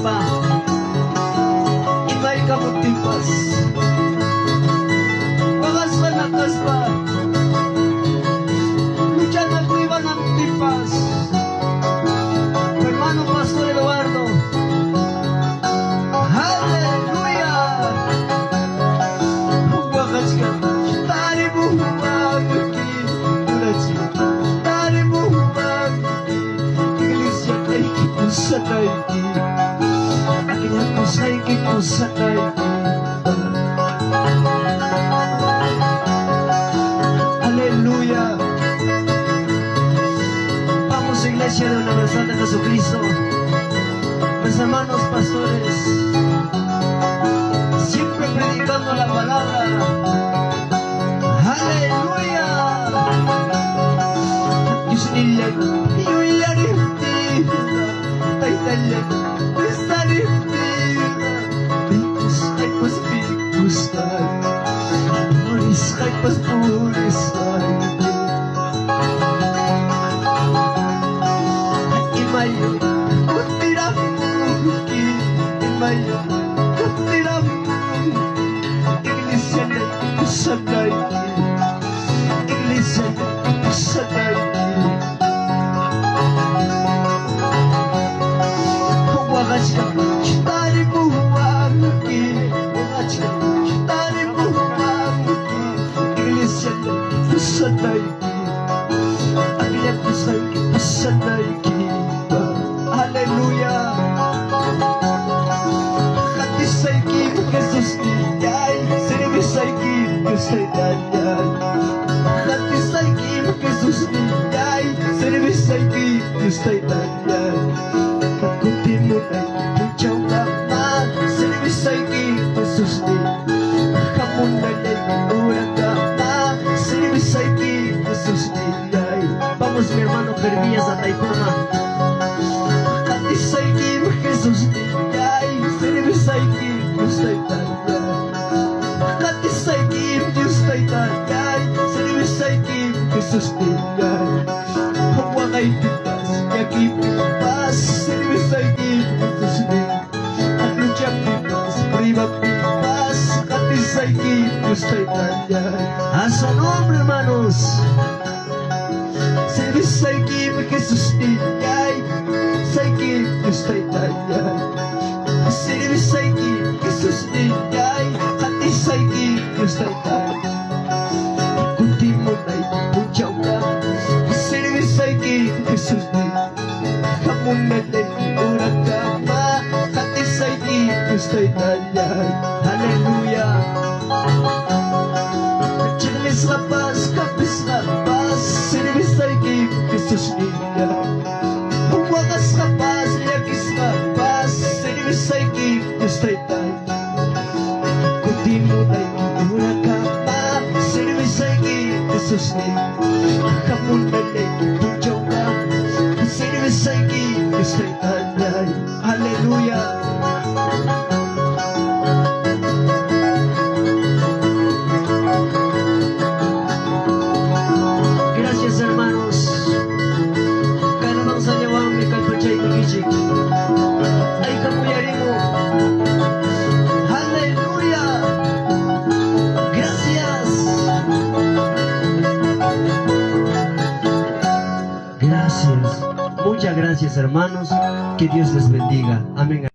pa imay kamutipas bagas manakas pa luchan ang priva ng tipas hermano Pastor Eduardo. Hallelujah. Bagas ka tari buhumag tari buhumag iglesia kay kikusatay kikusatay Aleluya. Vamos iglesia de una Santa Jesucristo, mis hermanos pastores, siempre predicando la palabra. Aleluya. Yusnilya yuyarifti taytalya bisarifti bikus kay pas bikus tay puris kay pas puris tay imayo kutiramuki imayo kutiramuki iglesia na kusatay iglesia na kusatay Kitari buhumagi, kitari buhumagi, iglesia na kusatay agya kusatay kita. Hallelujah. Katisay ki Jesus niyay, sinibisay ki Diyosay danyay. Katisay ki Jesus niyay, sinibisay ki Diyosay danyay. Kakunti mo na'y puchaw naman, sinibisay ki Jesus ni kamuna na'y urang naman, sinibisay ki Jesus niyay. Vamos mi hermano Jeremías a Taipona. Katisay ki Jesus niyay, sinibisay ki Diyosay danyay. Katisay ki Diyosay danyay, sinibisay ki Jesus niyay. Huwagay pitas, yagi pitas, sinibisay ki Jesus niyay. Atlucha pitas, prima pitas, katisay ki Diyosay danyay. A su nombre, hermanos. Sinibisay ki Jesus niyay, say ki Diyosay danyay. Sinibisay ki Jesus niyay, katisay ki Diyosay danyay. Kunti mo na'y punchaw ka, sinibisay ki Jesus niyay. Kamuna na'y urang kama, katisay ki Diyosay danyay. Hallelujah. Chiklis lapas, kapis lapas, sinibisay ki Jesus niyay. Huwagas lapas, yagis lapas, sinibisay ki Diyosay danyay. Kunti mo na'y urang kama, sinibisay ki Jesus niyay. Kamuna na'y punchaw ka, sinibisay ki Diyosay danyay. Hallelujah. Gracias hermanos. Kanamang sa nyawang may kalpachay kagijik. Ay kapuyari mo. Hallelujah. Gracias. Gracias. Muchas gracias hermanos. Que Dios les bendiga. Amén.